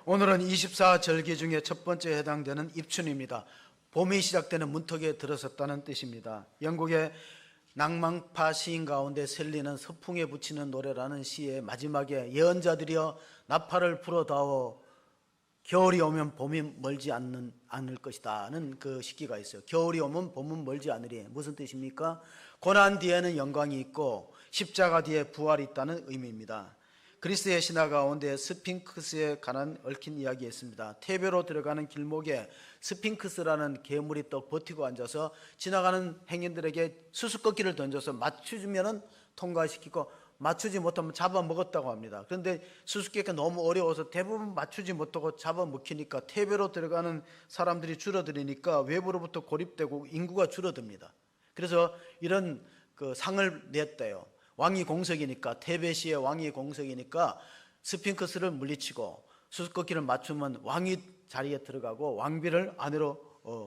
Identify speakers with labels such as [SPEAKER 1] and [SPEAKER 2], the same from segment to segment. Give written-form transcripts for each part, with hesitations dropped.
[SPEAKER 1] 오늘은 24절기 중에 첫 번째에 해당되는 입춘입니다. 봄이 시작되는 문턱에 들어섰다는 뜻입니다. 영국의 낭만파 시인 가운데 셀리는 서풍에 붙이는 노래라는 시의 마지막에 예언자들이여 나팔을 불어다오 겨울이 오면 봄이 멀지 않을 것이다는 그 시기가 있어요. 겨울이 오면 봄은 멀지 않으리. 무슨 뜻입니까? 고난 뒤에는 영광이 있고 십자가 뒤에 부활이 있다는 의미입니다. 그리스의 신화 가운데 스핑크스에 관한 얽힌 이야기가 있습니다. 태베로 들어가는 길목에 스핑크스라는 괴물이 또 버티고 앉아서 지나가는 행인들에게 수수께끼를 던져서 맞추면 통과시키고 맞추지 못하면 잡아먹었다고 합니다. 그런데 수수께끼가 너무 어려워서 대부분 맞추지 못하고 잡아먹히니까 태베로 들어가는 사람들이 줄어들으니까 외부로부터 고립되고 인구가 줄어듭니다. 그래서 이런 그 상을 냈대요. 왕이 공석이니까, 테베시의 왕이 공석이니까 스핑크스를 물리치고 수수께끼를 맞추면 왕이 자리에 들어가고 왕비를 아내로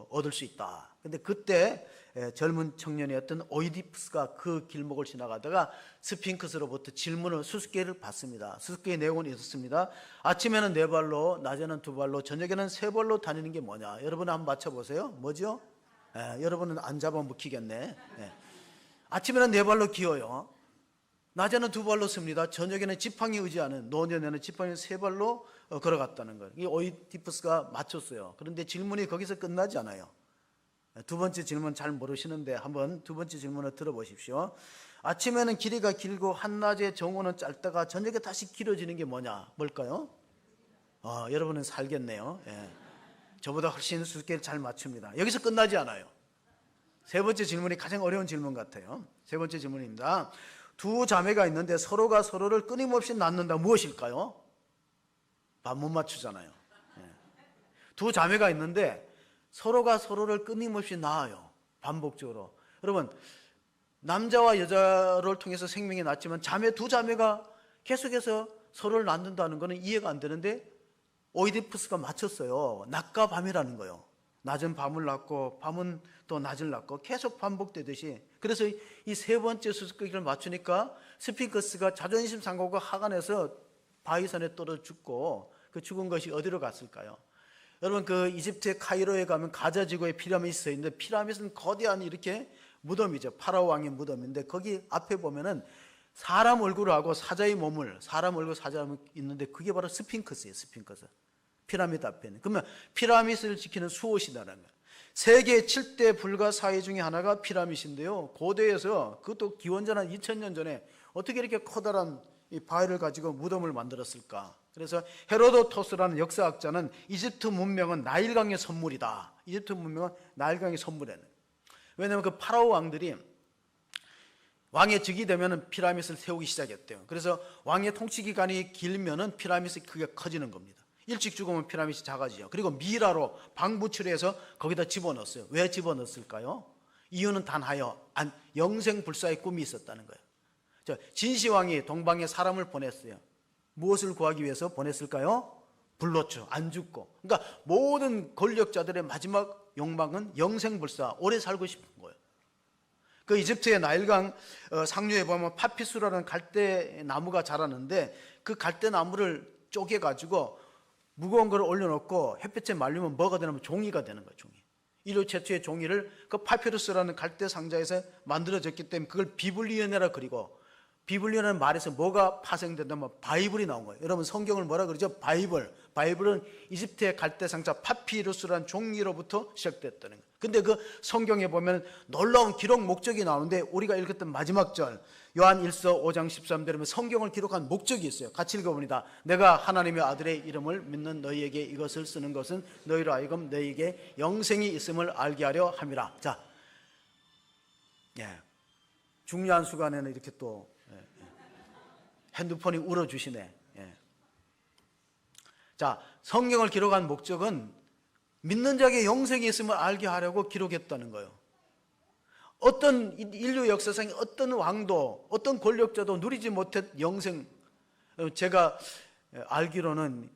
[SPEAKER 1] 얻을 수 있다. 근데 그때 젊은 청년이었던 오이디푸스가 그 길목을 지나가다가 스핑크스로부터 질문을, 수수께끼를 받습니다. 수수께끼 내용은 있었습니다. 아침에는 4발로, 낮에는 2발로, 저녁에는 3발로 다니는 게 뭐냐? 여러분 한번 맞춰보세요. 뭐죠? 여러분은 안 잡아먹히겠네. 아침에는 4발로 기어요. 낮에는 2발로 씁니다. 저녁에는 지팡이 의지하는, 노년에는 지팡이 3발로 걸어갔다는 거예요. 이 오이디푸스가 맞췄어요. 그런데 질문이 거기서 끝나지 않아요. 두 번째 질문 잘 모르시는데 한번 두 번째 질문을 들어보십시오. 아침에는 길이가 길고 한낮에 정오는 짧다가 저녁에 다시 길어지는 게 뭐냐? 뭘까요? 여러분은 살겠네요. 저보다 훨씬 수수께끼를 잘 맞춥니다. 여기서 끝나지 않아요. 세 번째 질문이 가장 어려운 질문 같아요. 세 번째 질문입니다. 두 자매가 있는데 서로가 서로를 끊임없이 낳는다. 무엇일까요? 밥 못 맞추잖아요. 두 자매가 있는데 서로가 서로를 끊임없이 낳아요. 반복적으로. 여러분, 남자와 여자를 통해서 생명이 났지만 두 자매가 계속해서 서로를 낳는다는 것은 이해가 안 되는데 오이디푸스가 맞췄어요. 낮과 밤이라는 거예요. 낮은 밤을 낳고 밤은 또 낮을 낳고 계속 반복되듯이. 그래서 이 세 번째 수수께끼를 맞추니까 스핑크스가 자존심 상하고 화가 내서 바위산에 떨어 죽고, 그 죽은 것이 어디로 갔을까요? 여러분, 그 이집트의 카이로에 가면 가자 지구에 피라미드이 서 있는데, 피라미드는 거대한 이렇게 무덤이죠. 파라오 왕의 무덤인데 거기 앞에 보면은 사람 얼굴하고 사자의 몸을, 사람 얼굴 사자 있는데 그게 바로 스핑크스예요. 스핑크스. 피라미드 앞에는. 그러면 피라미드를 지키는 수호신이라는 거예요. 세계 7대 불가사의 중에 하나가 피라미드인데요. 고대에서, 그것도 기원전 한 2000년 전에 어떻게 이렇게 커다란 이 바위를 가지고 무덤을 만들었을까? 그래서 헤로도토스라는 역사학자는 이집트 문명은 나일강의 선물이다. 이집트 문명은 나일강의 선물이에요. 왜냐하면 그 파라오 왕들이 왕의 즉위 되면 피라미드를 세우기 시작했대요. 그래서 왕의 통치 기간이 길면은 피라미드 크게 커지는 겁니다. 일찍 죽으면 피라미드 작아지죠. 그리고 미라로 방부출해서 거기다 집어넣었어요. 왜 집어넣었을까요? 이유는 단 하여 영생불사의 꿈이 있었다는 거예요. 진시황이 동방에 사람을 보냈어요. 무엇을 구하기 위해서 보냈을까요? 불로초, 안 죽고. 그러니까 모든 권력자들의 마지막 욕망은 영생불사, 오래 살고 싶은 거예요. 그 이집트의 나일강 상류에 보면 파피수라는 갈대 나무가 자라는데 그 갈대 나무를 쪼개가지고 무거운 걸 올려놓고 햇볕에 말리면 뭐가 되냐면 종이가 되는 거예요. 종이. 인류 최초의 종이를 그 파피루스라는 갈대 상자에서 만들어졌기 때문에 그걸 비블리언이라 그리고, 비블리언은 말에서 뭐가 파생된다면 바이블이 나온 거예요. 여러분, 성경을 뭐라 그러죠? 바이블. 바이블은 이집트의 갈대 상자 파피루스라는 종이로부터 시작됐다는 거예요. 근데 그 성경에 보면 놀라운 기록 목적이 나오는데, 우리가 읽었던 마지막 절 요한 1서 5장 13절에 성경을 기록한 목적이 있어요. 같이 읽어봅니다. 내가 하나님의 아들의 이름을 믿는 너희에게 이것을 쓰는 것은 너희로 하여금 너희에게 영생이 있음을 알게 하려 함이라. 자, 중요한 순간에는 이렇게 또 핸드폰이 울어주시네. 자, 성경을 기록한 목적은 믿는 자에게 영생이 있음을 알게 하려고 기록했다는 거예요. 어떤 인류 역사상의 어떤 왕도, 어떤 권력자도 누리지 못했 영생. 제가 알기로는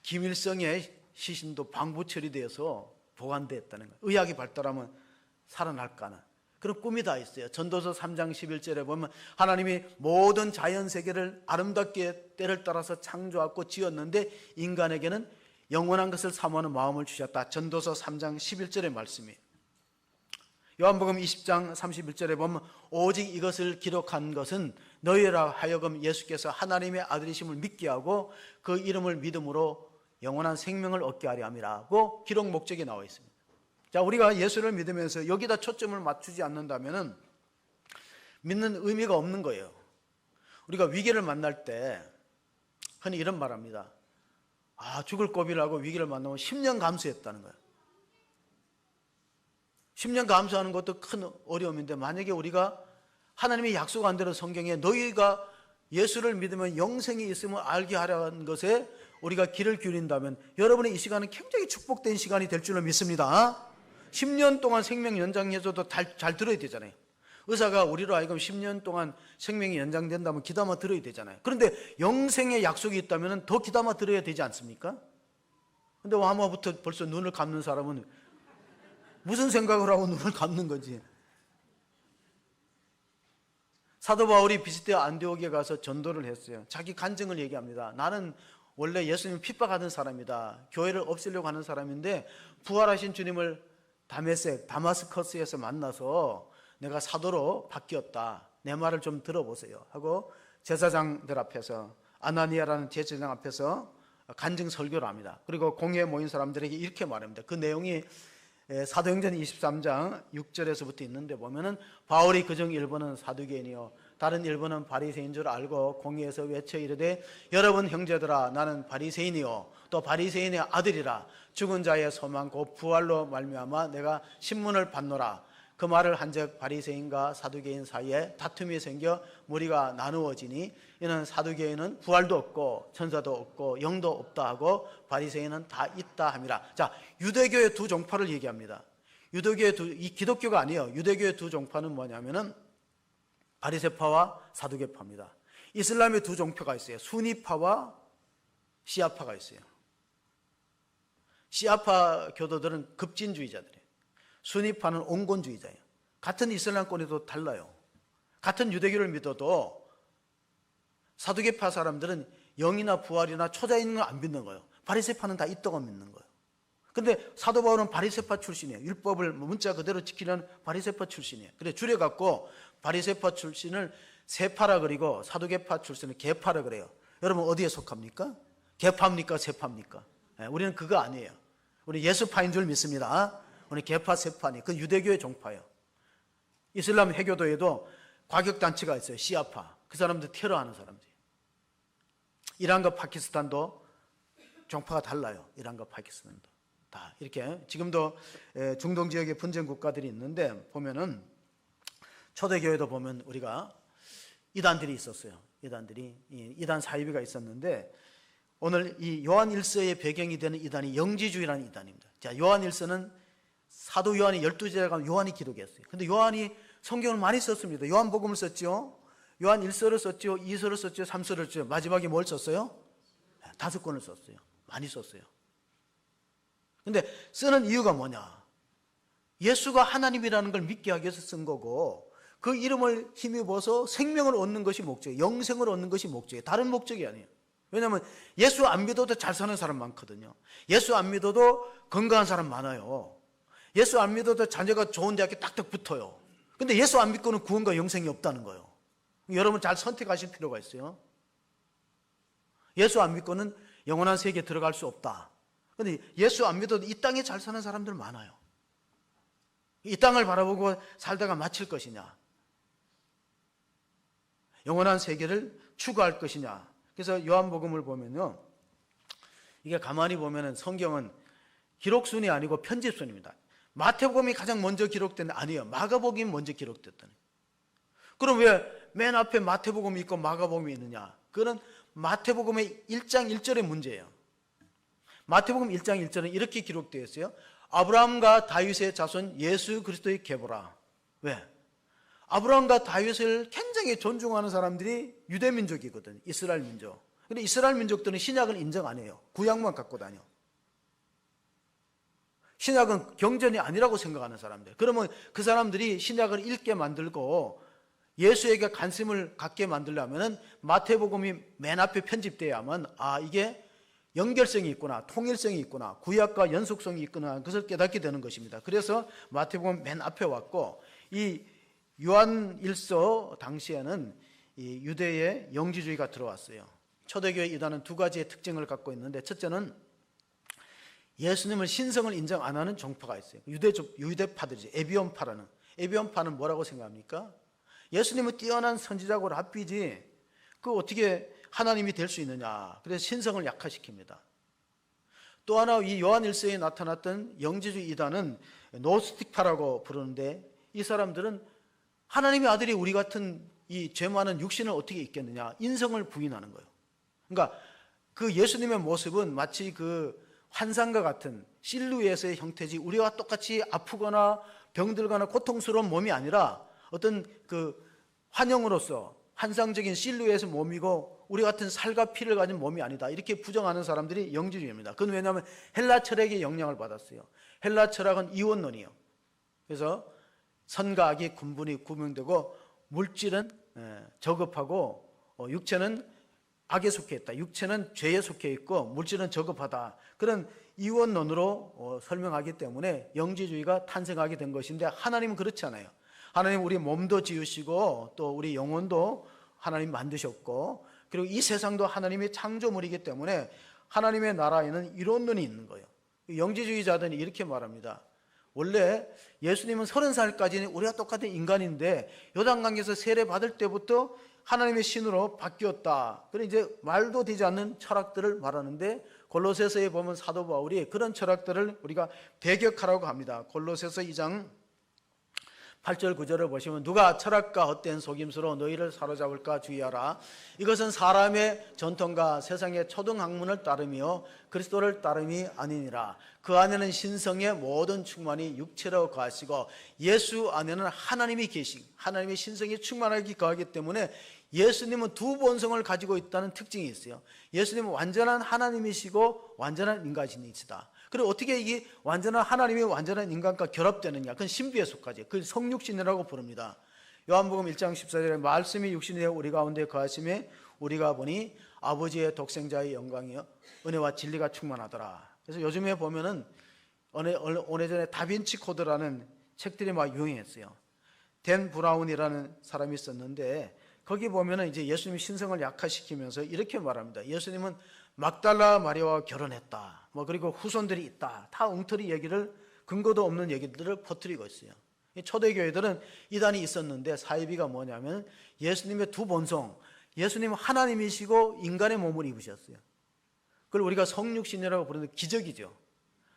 [SPEAKER 1] 김일성의 시신도 방부 처리돼서 보관됐다는 거예요. 의학이 발달하면 살아날까 하는. 그런 꿈이 다 있어요. 전도서 3장 11절에 보면 하나님이 모든 자연 세계를 아름답게 때를 따라서 창조하고 지었는데 인간에게는 영원한 것을 사모하는 마음을 주셨다. 전도서 3장 11절의 말씀이에요. 요한복음 20장 31절에 보면 오직 이것을 기록한 것은 너희라 하여금 예수께서 하나님의 아들이심을 믿게 하고 그 이름을 믿음으로 영원한 생명을 얻게 하려 함이라고 기록 목적이 나와 있습니다. 자, 우리가 예수를 믿으면서 여기다 초점을 맞추지 않는다면 믿는 의미가 없는 거예요. 우리가 위기를 만날 때 흔히 이런 말 합니다. 죽을 고비라고 위기를 만나면 10년 감수했다는 거예요. 10년 감수하는 것도 큰 어려움인데 만약에 우리가 하나님이 약속한 대로 성경에 너희가 예수를 믿으면 영생이 있음을 알게 하려는 것에 우리가 귀를 기울인다면 여러분의 이 시간은 굉장히 축복된 시간이 될 줄로 믿습니다. 10년 동안 생명 연장해줘도 잘 들어야 되잖아요. 의사가 우리로 하여금 10년 동안 생명이 연장된다면 귀담아 들어야 되잖아요. 그런데 영생의 약속이 있다면 더 귀담아 들어야 되지 않습니까? 근데 아마부터 벌써 눈을 감는 사람은 무슨 생각을 하고 눈을 감는 건지. 사도 바울이 비스데 안디옥에 가서 전도를 했어요. 자기 간증을 얘기합니다. 나는 원래 예수님 핍박하던 사람이다. 교회를 없애려고 하는 사람인데 부활하신 주님을 다마스커스에서 만나서 내가 사도로 바뀌었다. 내 말을 좀 들어보세요 하고 제사장들 앞에서, 아나니아라는 제사장 앞에서 간증 설교를 합니다. 그리고 공회에 모인 사람들에게 이렇게 말합니다. 그 내용이 사도행전 23장 6절에서부터 있는데 보면은 바울이 그중 일부는 사두개인이요 다른 일부는 바리새인 줄 알고 공회에서 외쳐 이르되 여러분 형제들아 나는 바리새인이요 또 바리새인의 아들이라 죽은 자의 소망 곧 부활로 말미암아 내가 신문을 받노라. 그 말을 한즉 바리새인과 사두개인 사이에 다툼이 생겨 무리가 나누어지니 이는 사두개인은 부활도 없고 천사도 없고 영도 없다 하고 바리새인은 다 있다 함이라. 자, 유대교의 두 종파를 얘기합니다. 이 기독교가 아니에요. 유대교의 두 종파는 뭐냐면은 바리새파와 사두개파입니다. 이슬람의 두 종파가 있어요. 수니파와 시아파가 있어요. 시아파 교도들은 급진주의자들이에요. 수니파는 온건주의자예요. 같은 이슬람권에도 달라요. 같은 유대교를 믿어도 사두개파 사람들은 영이나 부활이나 초자 있는 걸 안 믿는 거예요. 바리새파는 다 있다고 믿는 거예요. 근데 사도 바울은 바리새파 출신이에요. 율법을 문자 그대로 지키는 바리새파 출신이에요. 그래 줄여갖고 바리새파 출신을 세파라 그리고 사두개파 출신을 개파라 그래요. 여러분 어디에 속합니까? 개파입니까? 세파입니까? 우리는 그거 아니에요. 우리 예수파인 줄 믿습니다. 우리 개파 세파니 그 유대교의 종파예요. 이슬람 해교도에도 과격단체가 있어요. 시아파. 그 사람들 테러하는 사람들. 이란과 파키스탄도 종파가 달라요. 이란과 파키스탄도 다 이렇게 지금도 중동 지역에 분쟁 국가들이 있는데 보면은 초대교회도 보면 우리가 이단들이 있었어요. 이단 사이비가 있었는데 오늘 이 요한 1서의 배경이 되는 이단이 영지주의라는 이단입니다. 자, 요한 1서는 사도 요한이 12제자가 요한이 기록했어요. 근데 요한이 성경을 많이 썼습니다. 요한복음을 썼죠. 요한 1서를 썼죠. 2서를 썼죠. 3서를 썼죠. 마지막에 뭘 썼어요? 5권을 썼어요. 많이 썼어요. 근데 쓰는 이유가 뭐냐? 예수가 하나님이라는 걸 믿게 하기 위해서 쓴 거고 그 이름을 힘입어서 생명을 얻는 것이 목적이에요. 영생을 얻는 것이 목적이에요. 다른 목적이 아니에요. 왜냐하면 예수 안 믿어도 잘 사는 사람 많거든요. 예수 안 믿어도 건강한 사람 많아요. 예수 안 믿어도 자녀가 좋은 대학에 딱딱 붙어요. 근데 예수 안 믿고는 구원과 영생이 없다는 거예요. 여러분 잘 선택하실 필요가 있어요. 예수 안 믿고는 영원한 세계에 들어갈 수 없다. 근데 예수 안 믿어도 이 땅에 잘 사는 사람들 많아요. 이 땅을 바라보고 살다가 마칠 것이냐, 영원한 세계를 추구할 것이냐. 그래서 요한복음을 보면요, 이게 가만히 보면은 성경은 기록순이 아니고 편집순입니다. 마태복음이 가장 먼저 기록된 아니에요. 마가복음이 먼저 기록됐다는. 그럼 왜 맨 앞에 마태복음이 있고 마가복음이 있느냐? 그건 마태복음의 1장 1절의 문제예요. 마태복음 1장 1절은 이렇게 기록되어 있어요. 아브라함과 다윗의 자손 예수 그리스도의 계보라. 왜? 아브라함과 다윗을 굉장히 존중하는 사람들이 유대 민족이거든요. 이스라엘 민족. 근데 이스라엘 민족들은 신약을 인정 안 해요. 구약만 갖고 다녀. 신약은 경전이 아니라고 생각하는 사람들. 그러면 그 사람들이 신약을 읽게 만들고 예수에게 관심을 갖게 만들려면 마태복음이 맨 앞에 편집돼야만 이게 연결성이 있구나, 통일성이 있구나, 구약과 연속성이 있구나, 그것을 깨닫게 되는 것입니다. 그래서 마태복음 맨 앞에 왔고, 이 요한일서 당시에는 이 유대의 영지주의가 들어왔어요. 초대교회 이단은 두 가지의 특징을 갖고 있는데, 첫째는 예수님을 신성을 인정 안 하는 종파가 있어요. 유대파들이죠. 에비온파라는. 에비온파는 뭐라고 생각합니까? 예수님은 뛰어난 선지자고 랍비지 그 어떻게 하나님이 될 수 있느냐. 그래서 신성을 약화시킵니다. 또 하나 이 요한일서에 나타났던 영지주의 이단은 노스틱파라고 부르는데, 이 사람들은 하나님의 아들이 우리 같은 이 죄 많은 육신을 어떻게 입겠느냐, 인성을 부인하는 거예요. 그러니까 그 예수님의 모습은 마치 그 환상과 같은 실루엣의 형태지 우리와 똑같이 아프거나 병들거나 고통스러운 몸이 아니라 어떤 그 환영으로서 환상적인 실루엣의 몸이고 우리 같은 살과 피를 가진 몸이 아니다, 이렇게 부정하는 사람들이 영지주의입니다. 그건 왜냐하면 헬라 철학의 영향을 받았어요. 헬라 철학은 이원론이에요. 그래서 선과 악이 분분히 구분되고 물질은 저급하고 육체는 악에 속해 있다, 육체는 죄에 속해 있고 물질은 저급하다, 그런 이원론으로 설명하기 때문에 영지주의가 탄생하게 된 것인데, 하나님은 그렇지 않아요. 하나님 우리 몸도 지으시고 또 우리 영혼도 하나님 만드셨고, 그리고 이 세상도 하나님의 창조물이기 때문에 하나님의 나라에는 이론론이 있는 거예요. 영지주의자들이 이렇게 말합니다. 원래 예수님은 30살까지는 우리가 똑같은 인간인데 요단강에서 세례 받을 때부터 하나님의 신으로 바뀌었다. 그런 이제 말도 되지 않는 철학들을 말하는데, 골로새서에 보면 사도 바울이 그런 철학들을 우리가 배격하라고 합니다. 골로새서 2장 8절 9절을 보시면, 누가 철학과 헛된 속임수로 너희를 사로잡을까 주의하라. 이것은 사람의 전통과 세상의 초등학문을 따르며 그리스도를 따름이 아니니라. 그 안에는 신성의 모든 충만이 육체로 거하시고 예수 안에는 하나님이 계신, 하나님의 신성이 충만하게 거하기 때문에 예수님은 두 본성을 가지고 있다는 특징이 있어요. 예수님은 완전한 하나님이시고 완전한 인간이시다. 그리고 어떻게 이게 완전한 하나님이 완전한 인간과 결합되느냐, 그건 신비에 속하죠. 그걸 성육신이라고 부릅니다. 요한복음 1장 14절에 말씀이 육신이 되어 우리 가운데 거하심에 우리가 보니 아버지의 독생자의 영광이요 은혜와 진리가 충만하더라. 그래서 요즘에 보면은 오래전에 다빈치 코드라는 책들이 막 유행했어요. 댄 브라운이라는 사람이 있었는데, 거기 보면은 이제 예수님이 신성을 약화시키면서 이렇게 말합니다. 예수님은 막달라 마리아와 결혼했다, 그리고 후손들이 있다, 다 엉터리 얘기를, 근거도 없는 얘기들을 퍼뜨리고 있어요. 초대교회들은 이단이 있었는데, 사이비가 뭐냐면 예수님의 두 본성, 예수님은 하나님이시고 인간의 몸을 입으셨어요. 그걸 우리가 성육신이라고 부르는 기적이죠.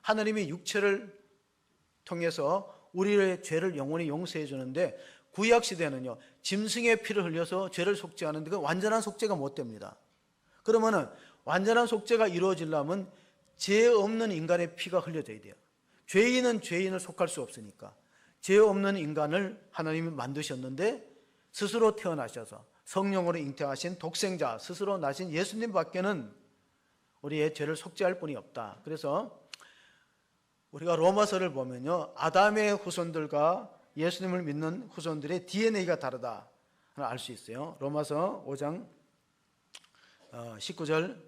[SPEAKER 1] 하나님이 육체를 통해서 우리의 죄를 영원히 용서해 주는데, 구약 시대는요 짐승의 피를 흘려서 죄를 속죄하는데 그 완전한 속죄가 못 됩니다. 그러면은 완전한 속죄가 이루어지려면 죄 없는 인간의 피가 흘려져야 돼요. 죄인은 죄인을 속할 수 없으니까 죄 없는 인간을 하나님이 만드셨는데, 스스로 태어나셔서 성령으로 잉태하신 독생자, 스스로 나신 예수님 밖에는 우리의 죄를 속죄할 분이 없다. 그래서 우리가 로마서를 보면요 아담의 후손들과 예수님을 믿는 후손들의 DNA가 다르다 알 수 있어요. 로마서 5장 19절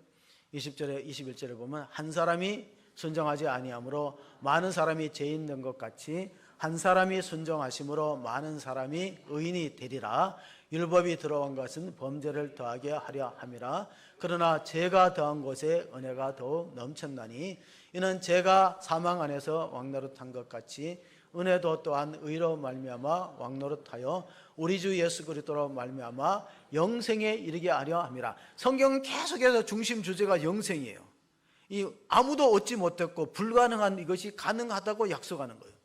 [SPEAKER 1] 20절에 21절에 보면, 한 사람이 순종하지 아니하므로 많은 사람이 죄인 된 것 같이 한 사람이 순종하심으로 많은 사람이 의인이 되리라. 율법이 들어온 것은 범죄를 더하게 하려 함이라. 그러나 죄가 더한 곳에 은혜가 더욱 넘쳤나니 이는 죄가 사망 안에서 왕노릇한 것 같이 은혜도 또한 의로 말미암아 왕노릇하여 우리 주 예수 그리스도로 말미암아 영생에 이르게 하려 함이라. 성경은 계속해서 중심 주제가 영생이에요. 이 아무도 얻지 못했고 불가능한 이것이 가능하다고 약속하는 거예요.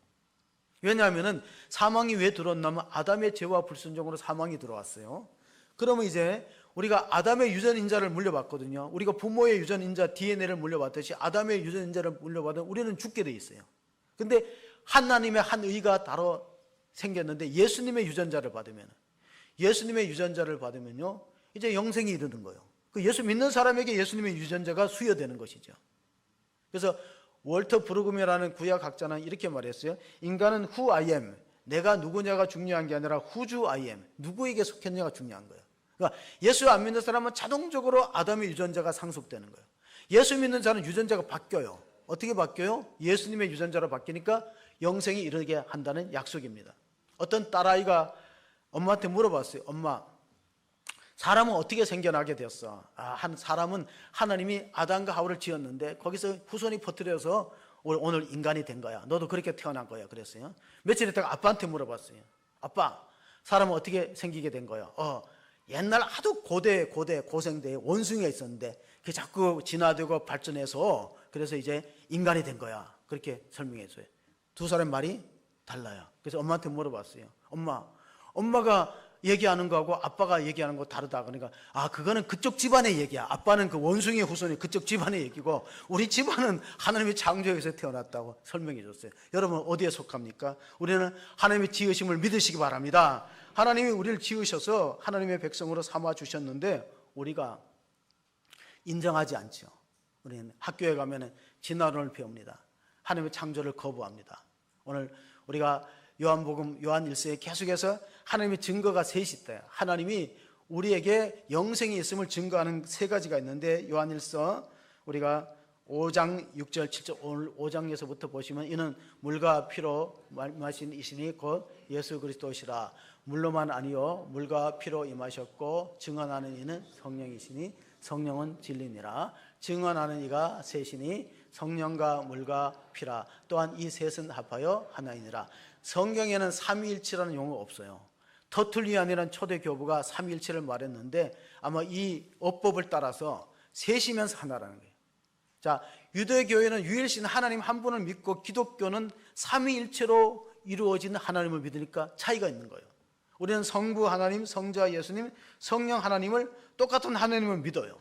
[SPEAKER 1] 왜냐하면 사망이 왜 들어왔냐면 아담의 죄와 불순종으로 사망이 들어왔어요. 그러면 이제 우리가 아담의 유전인자를 물려받거든요. 우리가 부모의 유전인자 DNA를 물려받듯이 아담의 유전인자를 물려받으면 우리는 죽게 돼 있어요. 근데 하나님의 한 의가 따로 생겼는데, 예수님의 유전자를 받으면요 이제 영생이 이르는 거예요. 그 예수 믿는 사람에게 예수님의 유전자가 수여되는 것이죠. 그래서 월터 브루금이라는 구약학자는 이렇게 말했어요. 인간은 who I am, 내가 누구냐가 중요한 게 아니라 whose I am, 누구에게 속했냐가 중요한 거예요. 그러니까 예수 안 믿는 사람은 자동적으로 아담의 유전자가 상속되는 거예요. 예수 믿는 자는 유전자가 바뀌어요. 어떻게 바뀌어요? 예수님의 유전자로 바뀌니까 영생이 이르게 한다는 약속입니다. 어떤 딸아이가 엄마한테 물어봤어요. 엄마, 사람은 어떻게 생겨나게 되었어? 한 사람은 하나님이 아담과 하와를 지었는데 거기서 후손이 퍼뜨려서 오늘 인간이 된 거야. 너도 그렇게 태어난 거야. 그랬어요. 며칠 있다가 아빠한테 물어봤어요. 아빠, 사람은 어떻게 생기게 된 거야? 옛날 하도 고생대 원숭이가 있었는데 그게 자꾸 진화되고 발전해서 그래서 이제 인간이 된 거야. 그렇게 설명해줘요. 두 사람 말이 달라요. 그래서 엄마한테 물어봤어요. 엄마가 얘기하는 거하고 아빠가 얘기하는 거 다르다. 그러니까 그거는 그쪽 집안의 얘기야. 아빠는 그 원숭이의 후손이 그쪽 집안의 얘기고 우리 집안은 하나님의 창조에서 태어났다고 설명해 줬어요. 여러분 어디에 속합니까? 우리는 하나님의 지으심을 믿으시기 바랍니다. 하나님이 우리를 지으셔서 하나님의 백성으로 삼아 주셨는데 우리가 인정하지 않죠. 우리는 학교에 가면 진화론을 배웁니다. 하나님의 창조를 거부합니다. 오늘 우리가 요한복음 요한 1서에 계속해서 하나님의 증거가 셋이 있대요. 하나님이 우리에게 영생이 있음을 증거하는 세 가지가 있는데 요한 1서 우리가 5장 6절 7절 오늘 5장에서부터 보시면 이는 물과 피로 마신 이시니 곧 예수 그리스도시라. 물로만 아니요 물과 피로 임하셨고 증언하는 이는 성령이시니 성령은 진리니라. 증언하는 이가 셋이니 성령과 물과 피라. 또한 이 셋은 합하여 하나이니라. 성경에는 삼위일체라는 용어가 없어요. 터툴리안이라는 초대 교부가 삼위일체를 말했는데 아마 이 어법을 따라서 셋이면서 하나라는 거예요. 자, 유대교회는 유일신 하나님 한 분을 믿고 기독교는 삼위일체로 이루어진 하나님을 믿으니까 차이가 있는 거예요. 우리는 성부 하나님, 성자 예수님, 성령 하나님을 똑같은 하나님을 믿어요.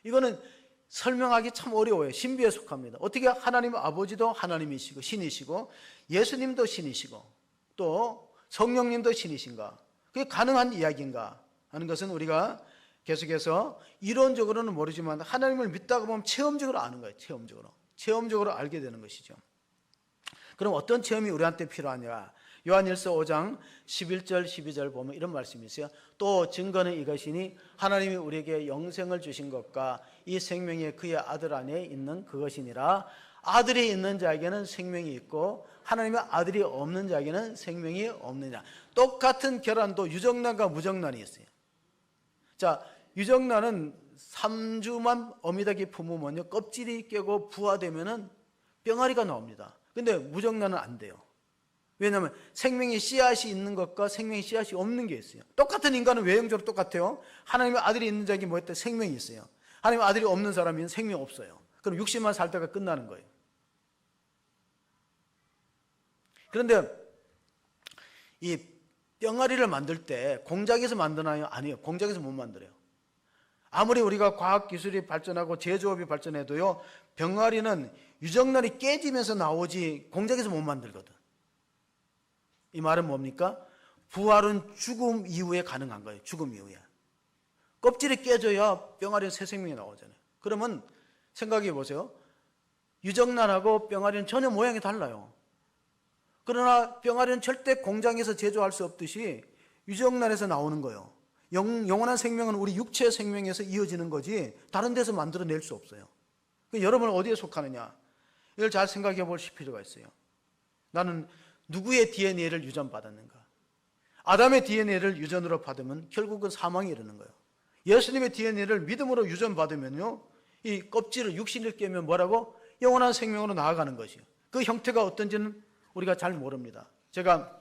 [SPEAKER 1] 이거는 설명하기 참 어려워요. 신비에 속합니다. 어떻게 하나님 아버지도 하나님이시고 신이시고 예수님도 신이시고 또 성령님도 신이신가? 그게 가능한 이야기인가 하는 것은 우리가 계속해서 이론적으로는 모르지만 하나님을 믿다가 보면 체험적으로 아는 거예요. 체험적으로 알게 되는 것이죠. 그럼 어떤 체험이 우리한테 필요하냐? 요한일서 5장 11절 12절 보면 이런 말씀이 있어요. 또 증거는 이것이니 하나님이 우리에게 영생을 주신 것과 이 생명이 그의 아들 안에 있는 그것이니라. 아들이 있는 자에게는 생명이 있고 하나님의 아들이 없는 자에게는 생명이 없느냐. 똑같은 결함도 유정란과 무정란이 있어요. 자, 유정란은 3주만 어미닭이 품으면요 껍질이 깨고 부화되면은 병아리가 나옵니다. 근데 무정란은 안 돼요. 왜냐하면 생명의 씨앗이 있는 것과 생명의 씨앗이 없는 게 있어요. 똑같은 인간은 외형적으로 똑같아요. 하나님의 아들이 있는 자에게 뭐 했다? 생명이 있어요. 하나님의 아들이 없는 사람은 생명 없어요. 그럼 60만 살다가 끝나는 거예요. 그런데 이 병아리를 만들 때 공장에서 만드나요? 아니에요. 공장에서 못 만들어요. 아무리 우리가 과학기술이 발전하고 제조업이 발전해도요 병아리는 유정란이 깨지면서 나오지 공장에서 못 만들거든. 이 말은 뭡니까? 부활은 죽음 이후에 가능한 거예요. 죽음 이후에. 껍질이 깨져야 병아리는 새 생명이 나오잖아요. 그러면 생각해 보세요. 유정란하고 병아리는 전혀 모양이 달라요. 그러나 병아리는 절대 공장에서 제조할 수 없듯이 유정란에서 나오는 거예요. 영원한 생명은 우리 육체의 생명에서 이어지는 거지 다른 데서 만들어낼 수 없어요. 여러분은 어디에 속하느냐? 이걸 잘 생각해 보실 필요가 있어요. 나는 누구의 DNA를 유전받았는가? 아담의 DNA를 유전으로 받으면 결국은 사망에 이르는 거예요. 예수님의 DNA를 믿음으로 유전받으면요 이 껍질을 육신을 깨면 뭐라고? 영원한 생명으로 나아가는 것이에요. 그 형태가 어떤지는 우리가 잘 모릅니다. 제가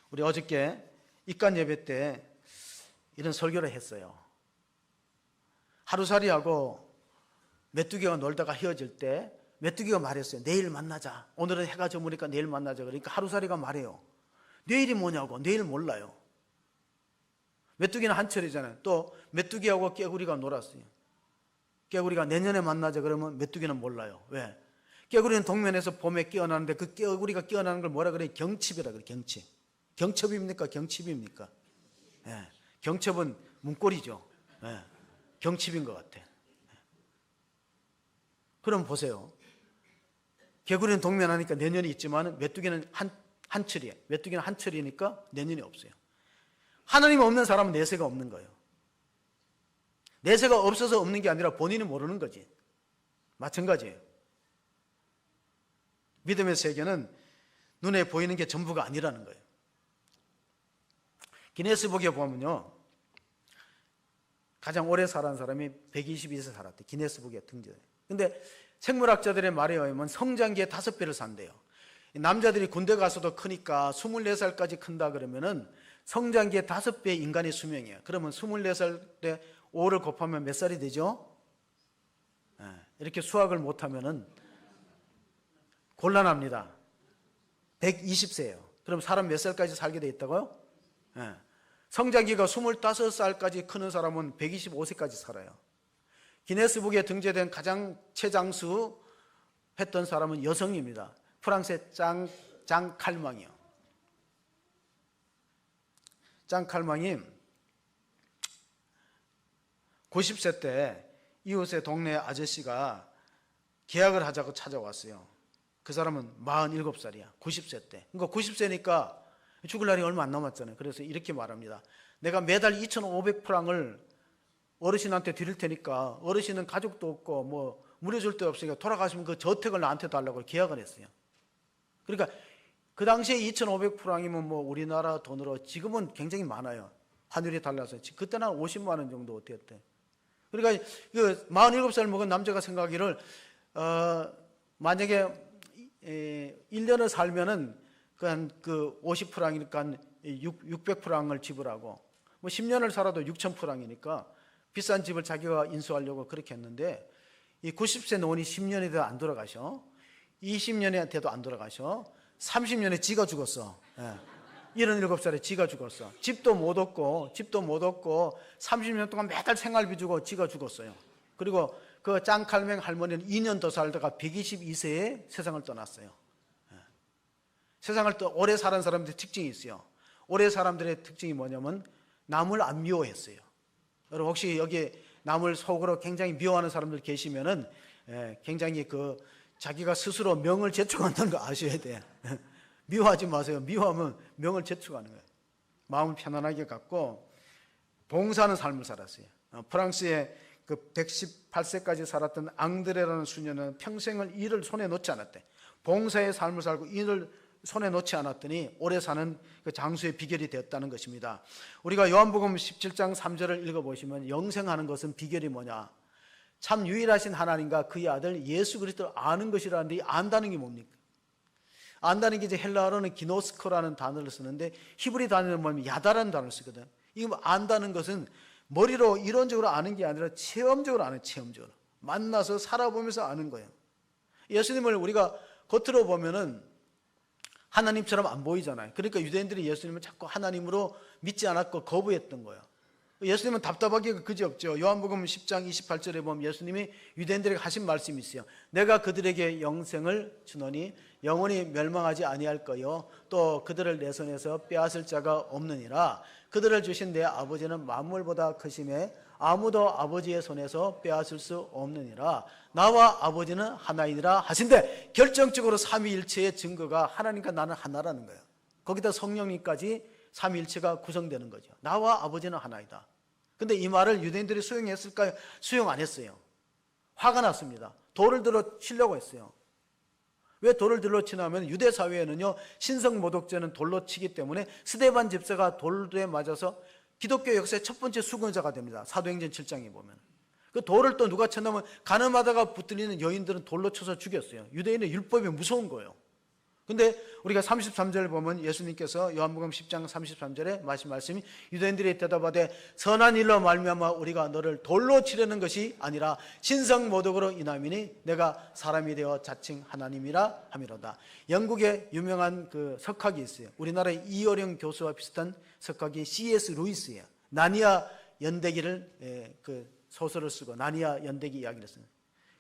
[SPEAKER 1] 우리 어저께 입간 예배 때 이런 설교를 했어요. 하루살이하고 메뚜기가 놀다가 헤어질 때 메뚜기가 말했어요. 내일 만나자. 오늘은 해가 저무니까 내일 만나자. 그러니까 하루살이가 말해요. 내일이 뭐냐고. 내일 몰라요. 메뚜기는 한철이잖아요. 또 메뚜기하고 깨구리가 놀았어요. 깨구리가 내년에 만나자 그러면 메뚜기는 몰라요. 왜? 깨구리는 동면에서 봄에 깨어나는데 그 깨구리가 깨어나는 걸 뭐라 그래요? 경칩이라 그래요. 경칩. 경첩입니까? 경칩입니까? 예. 경첩은 문고리죠. 예. 경칩인 것 같아. 그럼 보세요. 개구리는 동면하니까 내년이 있지만 메뚜기는 한철이에요. 메뚜기는 한철이니까 내년이 없어요. 하나님 없는 사람은 내세가 없는 거예요. 내세가 없어서 없는 게 아니라 본인이 모르는 거지. 마찬가지예요. 믿음의 세계는 눈에 보이는 게 전부가 아니라는 거예요. 기네스북에 보면요, 가장 오래 살아온 사람이 122세 살았대. 기네스북에 등재돼요. 근데 생물학자들의 말에 의하면 성장기에 5배를 산대요. 남자들이 군대 가서도 크니까 24살까지 큰다 그러면은 성장기에 5배 인간의 수명이에요. 그러면 24살 때 5를 곱하면 몇 살이 되죠? 이렇게 수학을 못하면은 곤란합니다. 120세예요. 그럼 사람 몇 살까지 살게 돼 있다고요? 성장기가 25살까지 크는 사람은 125세까지 살아요. 기네스북에 등재된 가장 최장수 했던 사람은 여성입니다. 프랑스의 장 칼망이요. 장 칼망이 90세 때 이웃의 동네 아저씨가 계약을 하자고 찾아왔어요. 그 사람은 47살이야. 90세 때. 그러니까 90세니까 죽을 날이 얼마 안 남았잖아요. 그래서 이렇게 말합니다. 내가 매달 2,500프랑을 어르신한테 드릴 테니까 어르신은 가족도 없고 뭐 물려줄 데 없으니까 돌아가시면 그 저택을 나한테 달라고 계약을 했어요. 그러니까 그 당시에 2,500프랑이면 뭐 우리나라 돈으로 지금은 굉장히 많아요. 환율이 달라서. 그때는 한 50만 원 정도 어땠대. 그러니까 그 47살 먹은 남자가 생각하기를 만약에 1년을 살면은 그 50프랑이니까 600프랑을 지불하고 뭐 10년을 살아도 6,000프랑이니까 비싼 집을 자기가 인수하려고 그렇게 했는데 이 90세 노인이 10년이 돼도 안 돌아가셔. 20년이 돼도 안 돌아가셔. 30년에 지가 죽었어. 77살에 지가 죽었어. 집도 못 얻고 30년 동안 매달 생활비 주고 지가 죽었어요. 그리고 그 짱칼맹 할머니는 2년 더 살다가 122세에 세상을 떠났어요. 세상을 또 오래 사는 사람들의 특징이 있어요. 오래 사람들의 특징이 뭐냐면 남을 안 미워했어요. 여러분 혹시 여기 남을 속으로 굉장히 미워하는 사람들 계시면은 굉장히 그 자기가 스스로 명을 재촉한다는 거 아셔야 돼. 미워하지 마세요. 미워하면 명을 재촉하는 거예요. 마음을 편안하게 갖고 봉사하는 삶을 살았어요. 프랑스의 그 118세까지 살았던 앙드레라는 수녀는 평생을 일을 손에 놓지 않았대. 봉사의 삶을 살고 일을 손에 놓지 않았더니 오래 사는 그 장수의 비결이 되었다는 것입니다. 우리가 요한복음 17장 3절을 읽어보시면 영생하는 것은 비결이 뭐냐? 참 유일하신 하나님과 그의 아들 예수 그리스도를 아는 것이라는데 이 안다는 게 뭡니까? 안다는 게 이제 헬라어로는 기노스코라는 단어를 쓰는데 히브리 단어는 뭐냐면 야다라는 단어를 쓰거든. 이거 안다는 것은 머리로 이론적으로 아는 게 아니라 체험적으로 아는, 체험적으로 만나서 살아보면서 아는 거예요. 예수님을 우리가 겉으로 보면은 하나님처럼 안 보이잖아요. 그러니까 유대인들이 예수님을 자꾸 하나님으로 믿지 않았고 거부했던 거예요. 예수님은 답답하기가 그지없죠. 요한복음 10장 28절에 보면 예수님이 유대인들에게 하신 말씀이 있어요. 내가 그들에게 영생을 주노니 영원히 멸망하지 아니할 거요 또 그들을 내 손에서 빼앗을 자가 없느니라. 그들을 주신 내 아버지는 만물보다 크심에 아무도 아버지의 손에서 빼앗을 수 없느니라. 나와 아버지는 하나이니라 하신데 결정적으로 삼위일체의 증거가 하나님과 나는 하나라는 거예요. 거기다 성령님까지 삼위일체가 구성되는 거죠. 나와 아버지는 하나이다. 근데 이 말을 유대인들이 수용했을까요? 수용 안 했어요. 화가 났습니다. 돌을 들어 치려고 했어요. 왜 돌을 들러 치냐면 유대 사회에는요 신성 모독죄는 돌로 치기 때문에 스데반 집사가 돌에 맞아서 기독교 역사의 첫 번째 수건자가 됩니다. 사도행전 7장에 보면 그 돌을 또 누가 쳤냐면 가늠하다가 붙들리는 여인들은 돌로 쳐서 죽였어요. 유대인의 율법이 무서운 거예요. 근데 우리가 33절을 보면 예수님께서 요한복음 10장 33절에 말씀이 유대인들이 대답하되 선한 일로 말미암아 우리가 너를 돌로 치려는 것이 아니라 신성 모독으로 인함이니 내가 사람이 되어 자칭 하나님이라 함이로다. 영국에 유명한 그 석학이 있어요. 우리나라의 이어령 교수와 비슷한 석학이 C.S. 루이스예요. 나니아 연대기를 그 소설을 쓰고 나니아 연대기 이야기를 쓰는.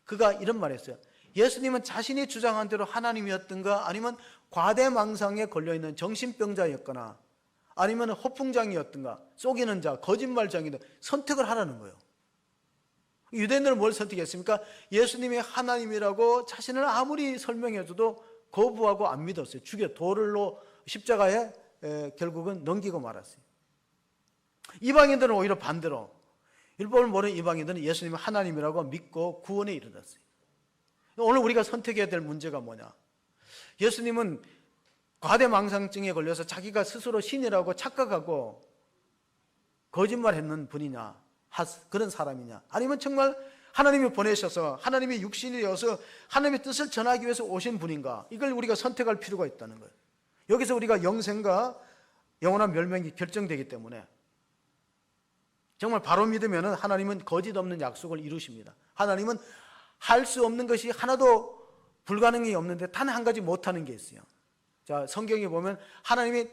[SPEAKER 1] 그가 이런 말을 했어요. 예수님은 자신이 주장한 대로 하나님이었던가 아니면 과대망상에 걸려있는 정신병자였거나 아니면 허풍장이었던가 속이는 자, 거짓말장이든 선택을 하라는 거예요. 유대인들은 뭘 선택했습니까? 예수님이 하나님이라고 자신을 아무리 설명해줘도 거부하고 안 믿었어요. 돌로 십자가에 결국은 넘기고 말았어요. 이방인들은 오히려 반대로, 율법을 모르는 이방인들은 예수님이 하나님이라고 믿고 구원에 이르렀어요. 오늘 우리가 선택해야 될 문제가 뭐냐? 예수님은 과대망상증에 걸려서 자기가 스스로 신이라고 착각하고 거짓말했는 분이냐, 그런 사람이냐, 아니면 정말 하나님이 보내셔서 하나님이 육신이 되어서 하나님의 뜻을 전하기 위해서 오신 분인가, 이걸 우리가 선택할 필요가 있다는 거예요. 여기서 우리가 영생과 영원한 멸망이 결정되기 때문에 정말 바로 믿으면 하나님은 거짓 없는 약속을 이루십니다. 하나님은 할 수 없는 것이 하나도 불가능이 없는데 단 한 가지 못하는 게 있어요. 자, 성경에 보면 하나님이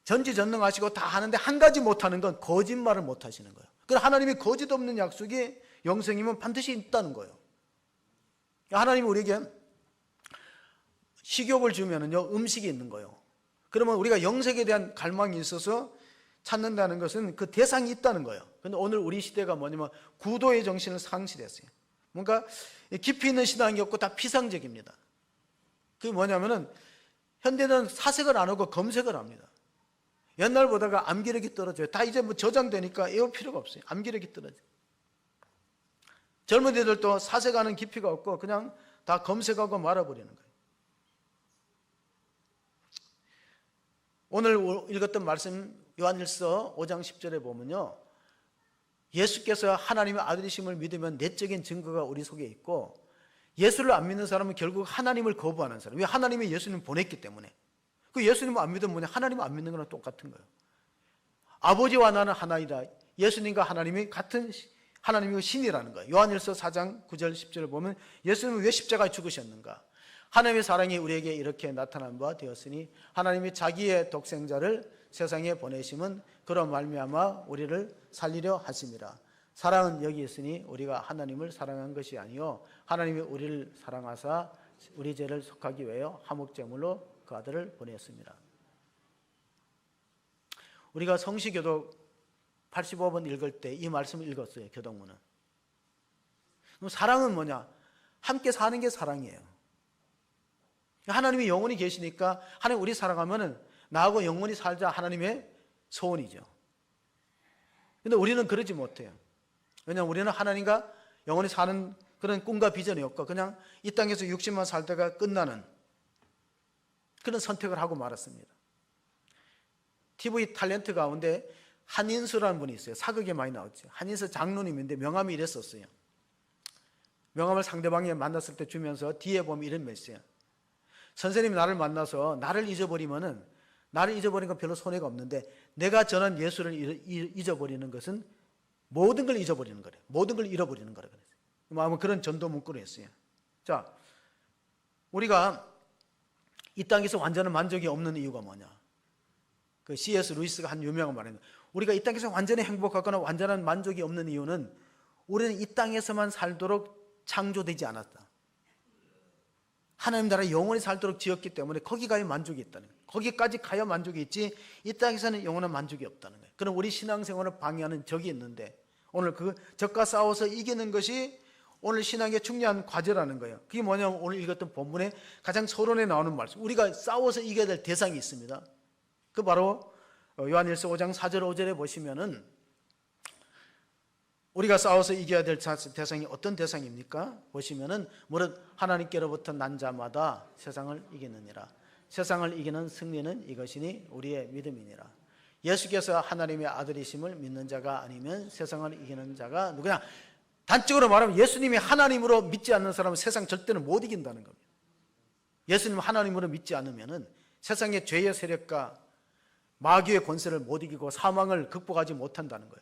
[SPEAKER 1] 전지전능하시고 다 하는데 한 가지 못하는 건 거짓말을 못하시는 거예요. 그래서 하나님이 거짓 없는 약속이 영생이면 반드시 있다는 거예요. 하나님이 우리에게 식욕을 주면은요, 음식이 있는 거예요. 그러면 우리가 영생에 대한 갈망이 있어서 찾는다는 것은 그 대상이 있다는 거예요. 그런데 오늘 우리 시대가 뭐냐면 구도의 정신을 상실했어요. 뭔가 깊이 있는 신앙이 없고 다 피상적입니다. 그게 뭐냐면은 현대는 사색을 안 하고 검색을 합니다. 옛날보다가 암기력이 떨어져요. 다 이제 뭐 저장되니까 외울 필요가 없어요. 암기력이 떨어져요. 젊은이들도 사색하는 깊이가 없고 그냥 다 검색하고 말아버리는 거예요. 오늘 읽었던 말씀 요한일서 5장 10절에 보면요, 예수께서 하나님의 아들이심을 믿으면 내적인 증거가 우리 속에 있고, 예수를 안 믿는 사람은 결국 하나님을 거부하는 사람. 왜? 하나님이 예수님을 보냈기 때문에. 그 예수님을 안 믿으면 뭐냐? 하나님을 안 믿는 거랑 똑같은 거예요. 아버지와 나는 하나이다. 예수님과 하나님이 같은 하나님이고 신이라는 거예요. 요한일서 4장 9절 10절을 보면 예수님은 왜 십자가에 죽으셨는가? 하나님의 사랑이 우리에게 이렇게 나타난 바 되었으니 하나님이 자기의 독생자를 세상에 보내심은 그런 말미암아 우리를 살리려 하심이라. 사랑은 여기 있으니 우리가 하나님을 사랑한 것이 아니요 하나님이 우리를 사랑하사 우리 죄를 속하기 위하여 화목제물로 그 아들을 보냈습니다. 우리가 성시교독 85번 읽을 때 이 말씀을 읽었어요. 교독문은. 그럼 사랑은 뭐냐? 함께 사는 게 사랑이에요. 하나님이 영원히 계시니까 하나님 우리 사랑하면은 나하고 영원히 살자, 하나님의 소원이죠. 그런데 우리는 그러지 못해요. 왜냐하면 우리는 하나님과 영원히 사는 그런 꿈과 비전이 없고 그냥 이 땅에서 60만 살다가 끝나는 그런 선택을 하고 말았습니다. TV 탤런트 가운데 한인수라는 분이 있어요. 사극에 많이 나왔죠. 한인수 장로님인데 명함이 이랬었어요. 명함을 상대방이 만났을 때 주면서 뒤에 보면 이런 메시지예요. 선생님이 나를 만나서 나를 잊어버리면은, 나를 잊어버리는 건 별로 손해가 없는데 내가 전한 예수를 잊어버리는 것은 모든 걸 잊어버리는 거래요. 모든 걸 잃어버리는 거라고 그랬어요. 아마 그런 전도 문구를 했어요. 자, 우리가 이 땅에서 완전한 만족이 없는 이유가 뭐냐? 그 C.S. 루이스가 한 유명한 말입니다. 우리가 이 땅에서 완전히 행복하거나 완전한 만족이 없는 이유는 우리는 이 땅에서만 살도록 창조되지 않았다. 하나님 나라 영원히 살도록 지었기 때문에 거기 가야 만족이 있다는 거예요. 거기까지 가야 만족이 있지 이 땅에서는 영원한 만족이 없다는 거예요. 그럼 우리 신앙생활을 방해하는 적이 있는데 오늘 그 적과 싸워서 이기는 것이 오늘 신앙의 중요한 과제라는 거예요. 그게 뭐냐면 오늘 읽었던 본문에 가장 서론에 나오는 말씀, 우리가 싸워서 이겨야 될 대상이 있습니다. 그 바로 요한일서 5장 4절 5절에 보시면은 우리가 싸워서 이겨야 될 대상이 어떤 대상입니까? 보시면은 무릇 하나님께로부터 난 자마다 세상을 이기느니라. 세상을 이기는 승리는 이것이니 우리의 믿음이니라. 예수께서 하나님의 아들이심을 믿는 자가 아니면 세상을 이기는 자가 누구냐? 단적으로 말하면 예수님이 하나님으로 믿지 않는 사람은 세상 절대로 못 이긴다는 겁니다. 예수님 하나님으로 믿지 않으면은 세상의 죄의 세력과 마귀의 권세를 못 이기고 사망을 극복하지 못한다는 거예요.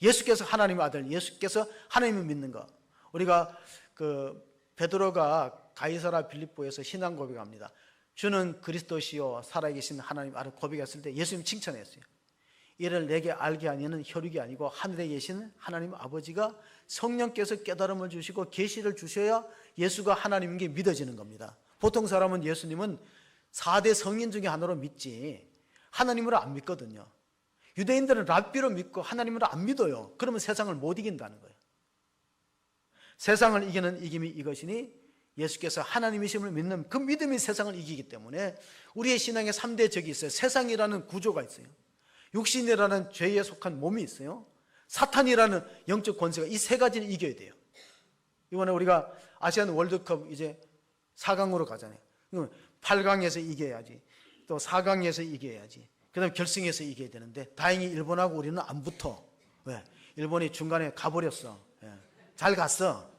[SPEAKER 1] 예수께서 하나님의 아들, 예수께서 하나님을 믿는 것. 우리가 그 베드로가 가이사라 빌립보에서 신앙 고백합니다. 주는 그리스도시요 살아계신 하나님 아들 고백했을 때 예수님 칭찬했어요. 이를 내게 알게 하니는 혈육이 아니고 하늘에 계신 하나님 아버지가 성령께서 깨달음을 주시고 계시를 주셔야 예수가 하나님인 게 믿어지는 겁니다. 보통 사람은 예수님은 4대 성인 중에 하나로 믿지 하나님으로 안 믿거든요. 유대인들은 랍비로 믿고 하나님으로 안 믿어요. 그러면 세상을 못 이긴다는 거예요. 세상을 이기는 이김이 이것이니 예수께서 하나님이심을 믿는 그 믿음이 세상을 이기기 때문에 우리의 신앙에 3대 적이 있어요. 세상이라는 구조가 있어요. 육신이라는 죄에 속한 몸이 있어요. 사탄이라는 영적 권세가, 이 세 가지를 이겨야 돼요. 이번에 우리가 아시안 월드컵 이제 4강으로 가잖아요. 8강에서 이겨야지, 또 4강에서 이겨야지, 그 다음에 결승에서 이겨야 되는데 다행히 일본하고 우리는 안 붙어. 왜? 일본이 중간에 가버렸어. 잘 갔어.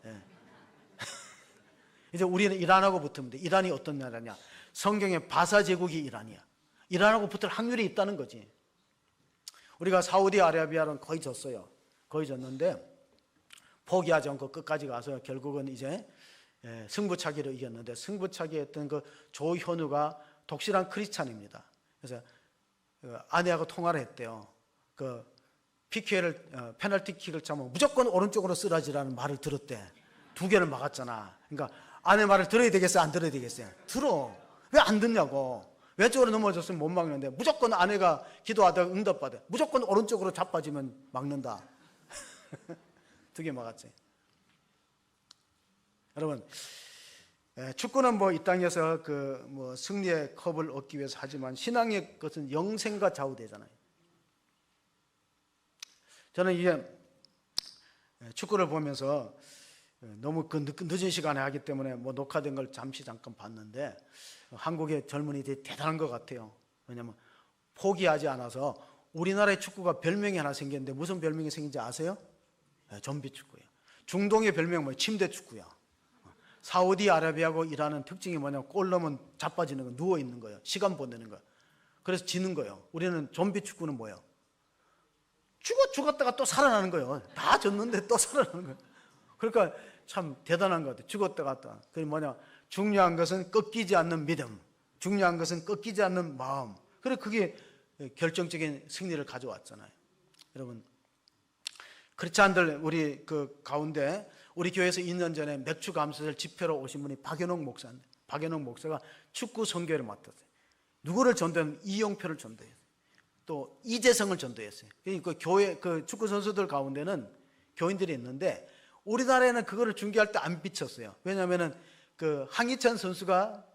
[SPEAKER 1] 이제 우리는 이란하고 붙으면 돼. 이란이 어떤 나라냐? 성경의 바사 제국이 이란이야. 이란하고 붙을 확률이 있다는 거지. 우리가 사우디아라비아는 거의 졌어요. 거의 졌는데 포기하지 않고 끝까지 가서 결국은 이제 승부차기로 이겼는데, 승부차기 했던 그 조현우가 독실한 크리스찬입니다. 그래서 아내하고 통화를 했대요. 그 PK를 페널티킥을 차면 무조건 오른쪽으로 쓰라지라는 말을 들었대. 2개를 막았잖아. 그러니까 아내 말을 들어야 되겠어요? 안 들어야 되겠어요? 들어. 왜 안 듣냐고. 왼쪽으로 넘어졌으면 못 막는데 무조건 아내가 기도하다가 응답받아. 무조건 오른쪽으로 자빠지면 막는다. 2개 막았지. 여러분, 축구는 뭐 이 땅에서 그 뭐 승리의 컵을 얻기 위해서 하지만 신앙의 것은 영생과 좌우되잖아요. 저는 이게 축구를 보면서 너무 그 늦은 시간에 하기 때문에 뭐 녹화된 걸 잠깐 봤는데 한국의 젊은이들이 대단한 것 같아요. 왜냐하면 포기하지 않아서 우리나라의 축구가 별명이 하나 생겼는데 무슨 별명이 생긴지 아세요? 좀비 축구예요. 중동의 별명 뭐예요? 침대 축구야. 사우디아라비아하고 이란은 특징이 뭐냐면 골 넣으면 자빠지는 거, 누워 있는 거예요. 시간 보내는 거예요. 그래서 지는 거예요. 우리는 좀비 축구는 뭐예요? 죽었다가 또 살아나는 거예요. 다 졌는데 또 살아나는 거예요. 그러니까 참 대단한 것 같아요. 죽었다가 또. 그게 뭐냐? 중요한 것은 꺾이지 않는 믿음, 중요한 것은 꺾이지 않는 마음. 그래, 그게 결정적인 승리를 가져왔잖아요. 여러분, 크리스찬들 우리 그 가운데 우리 교회에서 2년 전에 맥주 감사절 집회로 오신 분이 박연옥 목사인데, 박연옥 목사가 축구 선교를 맡았어요. 누구를 전도했냐면 이용표를 전도했어요. 또 이재성을 전도했어요. 그 교회 그 축구 선수들 가운데는 교인들이 있는데 우리나라에는 그거를 중계할 때 안 비쳤어요. 왜냐하면은 그 황희찬 선수가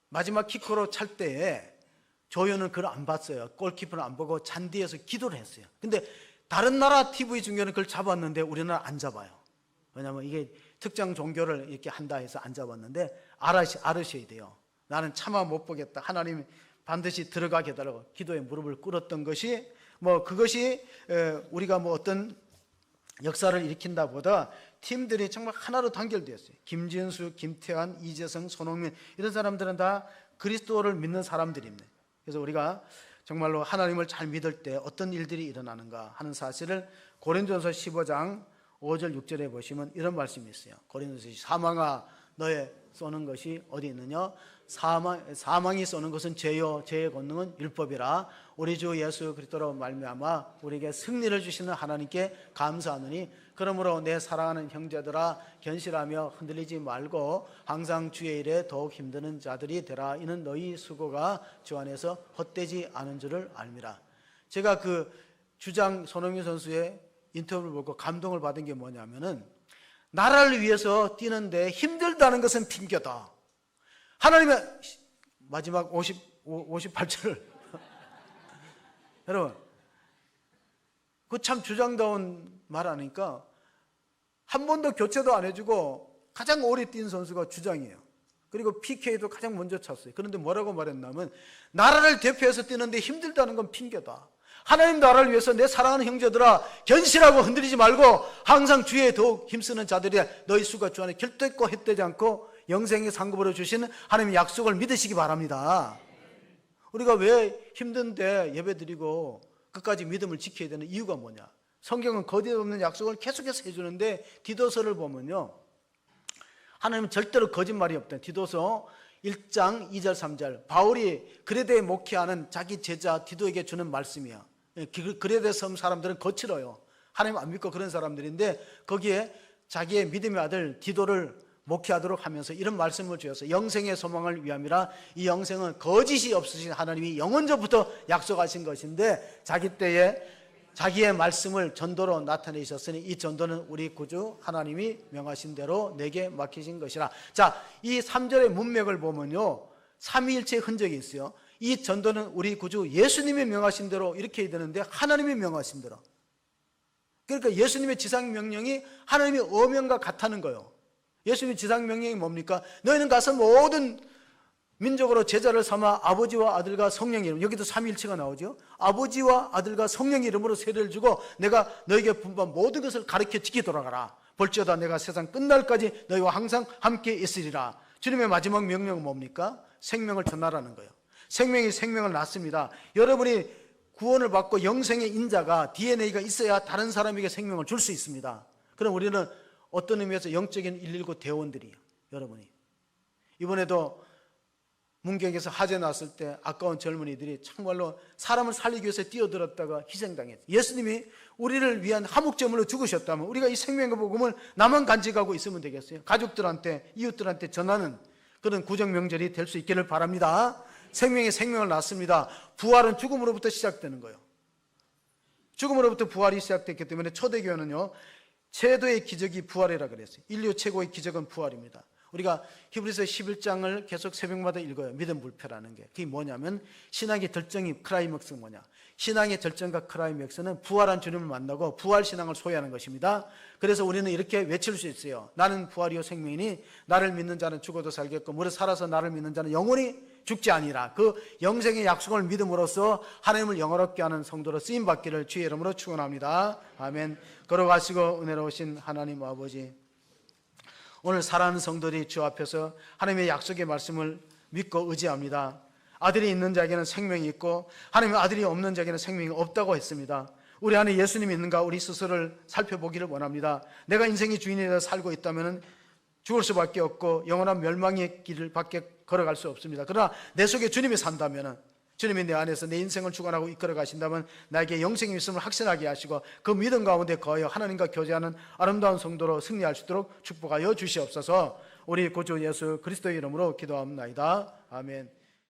[SPEAKER 1] 마지막 키커로 찰 때에 조연은 그걸 안 봤어요. 골키퍼는 안 보고 잔디에서 기도를 했어요. 근데 다른 나라 TV 중계는 그걸 잡았는데 우리는 안 잡아요. 왜냐하면 이게 특정 종교를 이렇게 한다 해서 안 잡았는데 알으셔야 돼요. 나는 차마 못 보겠다. 하나님 반드시 들어가게 해달라고 기도에 무릎을 꿇었던 것이 뭐 그것이 우리가 뭐 어떤 역사를 일으킨다 보다 팀들이 정말 하나로 단결되었어요. 김진수, 김태환, 이재성, 손흥민 이런 사람들은 다 그리스도를 믿는 사람들입니다. 그래서 우리가 정말로 하나님을 잘 믿을 때 어떤 일들이 일어나는가 하는 사실을 고린도전서 15장 5절 6절에 보시면 이런 말씀이 있어요. 고린도전서 사망아 너의 쏘는 것이 어디 있느냐? 사망이 쏘는 것은 죄요 죄의 권능은 율법이라. 우리 주 예수 그리스도로 말미암아 우리에게 승리를 주시는 하나님께 감사하노니 그러므로 내 사랑하는 형제들아 견실하며 흔들리지 말고 항상 주의 일에 더욱 힘드는 자들이 되라. 이는 너희 수고가 주 안에서 헛되지 않은 줄을 알미라. 제가 그 주장 손흥민 선수의 인터뷰를 보고 감동을 받은 게 뭐냐면은 나라를 위해서 뛰는데 힘들다는 것은 핑계다. 하나님의 마지막 58절을 여러분 그 참 주장다운 말 하니까 한 번도 교체도 안 해주고 가장 오래 뛴 선수가 주장이에요. 그리고 PK도 가장 먼저 찼어요. 그런데 뭐라고 말했냐면 나라를 대표해서 뛰는데 힘들다는 건 핑계다. 하나님 나라를 위해서 내 사랑하는 형제들아 견실하고 흔들리지 말고 항상 주에 더욱 힘쓰는 자들이 너희 수가 주 안에 결대코 헛되지 않고 영생의 상급으로 주시는 하나님의 약속을 믿으시기 바랍니다. 우리가 왜 힘든데 예배드리고 끝까지 믿음을 지켜야 되는 이유가 뭐냐? 성경은 거짓 없는 약속을 계속해서 해주는데 디도서를 보면요 하나님은 절대로 거짓말이 없다. 디도서 1장 2절 3절 바울이 그레데에 목회하는 자기 제자 디도에게 주는 말씀이야. 그레데 섬 사람들은 거칠어요. 하나님 안 믿고 그런 사람들인데 거기에 자기의 믿음의 아들 디도를 목회하도록 하면서 이런 말씀을 주어서 영생의 소망을 위함이라. 이 영생은 거짓이 없으신 하나님이 영원전부터 약속하신 것인데 자기 때에 자기의 말씀을 전도로 나타내셨으니 이 전도는 우리 구주 하나님이 명하신 대로 내게 맡기신 것이라. 자, 이 3절의 문맥을 보면요, 삼위일체의 흔적이 있어요. 이 전도는 우리 구주 예수님이 명하신 대로 이렇게 해야 되는데 하나님이 명하신 대로. 그러니까 예수님의 지상명령이 하나님의 어명과 같다는 거예요. 예수님의 지상명령이 뭡니까? 너희는 가서 모든 민족으로 제자를 삼아 아버지와 아들과 성령의 이름, 여기도 삼위일체가 나오죠. 아버지와 아들과 성령의 이름으로 세례를 주고 내가 너에게 분부한 모든 것을 가르쳐 지키도록 하라. 볼지어다 내가 세상 끝날까지 너희와 항상 함께 있으리라. 주님의 마지막 명령은 뭡니까? 생명을 전하라는 거예요. 생명이 생명을 낳습니다. 여러분이 구원을 받고 영생의 인자가 DNA가 있어야 다른 사람에게 생명을 줄 수 있습니다. 그럼 우리는 어떤 의미에서 영적인 119 대원들이에요. 여러분이 이번에도 문경에서 화재 났을 때 아까운 젊은이들이 정말로 사람을 살리기 위해서 뛰어들었다가 희생당했어요. 예수님이 우리를 위한 화목제물로 죽으셨다면 우리가 이 생명의 복음을 나만 간직하고 있으면 되겠어요? 가족들한테, 이웃들한테 전하는 그런 구정명절이 될 수 있기를 바랍니다. 생명이 생명을 낳습니다. 부활은 죽음으로부터 시작되는 거예요. 죽음으로부터 부활이 시작됐기 때문에 초대교회는요, 최도의 기적이 부활이라 그랬어요. 인류 최고의 기적은 부활입니다. 우리가 히브리서 11장을 계속 새벽마다 읽어요. 믿음 불패라는 게. 그게 뭐냐면 신앙의 절정이 크라이맥스가 뭐냐. 신앙의 절정과 크라이맥스는 부활한 주님을 만나고 부활신앙을 소유하는 것입니다. 그래서 우리는 이렇게 외칠 수 있어요. 나는 부활이요 생명이니 나를 믿는 자는 죽어도 살겠고 무릇 살아서 나를 믿는 자는 영원히 죽지 아니라. 그 영생의 약속을 믿음으로써 하나님을 영원롭게 하는 성도로 쓰임받기를 주의 이름으로 축원합니다. 아멘. 걸어가시고 은혜로우신 하나님 아버지, 오늘 사랑하는 성도들이 주 앞에서 하나님의 약속의 말씀을 믿고 의지합니다. 아들이 있는 자에게는 생명이 있고 하나님의 아들이 없는 자에게는 생명이 없다고 했습니다. 우리 안에 예수님이 있는가 우리 스스로를 살펴보기를 원합니다. 내가 인생의 주인이 되어 살고 있다면 죽을 수밖에 없고 영원한 멸망의 길을 밖에 걸어갈 수 없습니다. 그러나 내 속에 주님이 산다면, 주님이 내 안에서 내 인생을 주관하고 이끌어 가신다면 나에게 영생이 있음을 확신하게 하시고 그 믿음 가운데 거하여 하나님과 교제하는 아름다운 성도로 승리할 수 있도록 축복하여 주시옵소서. 우리 구주 예수 그리스도의 이름으로 기도합니다. 아멘.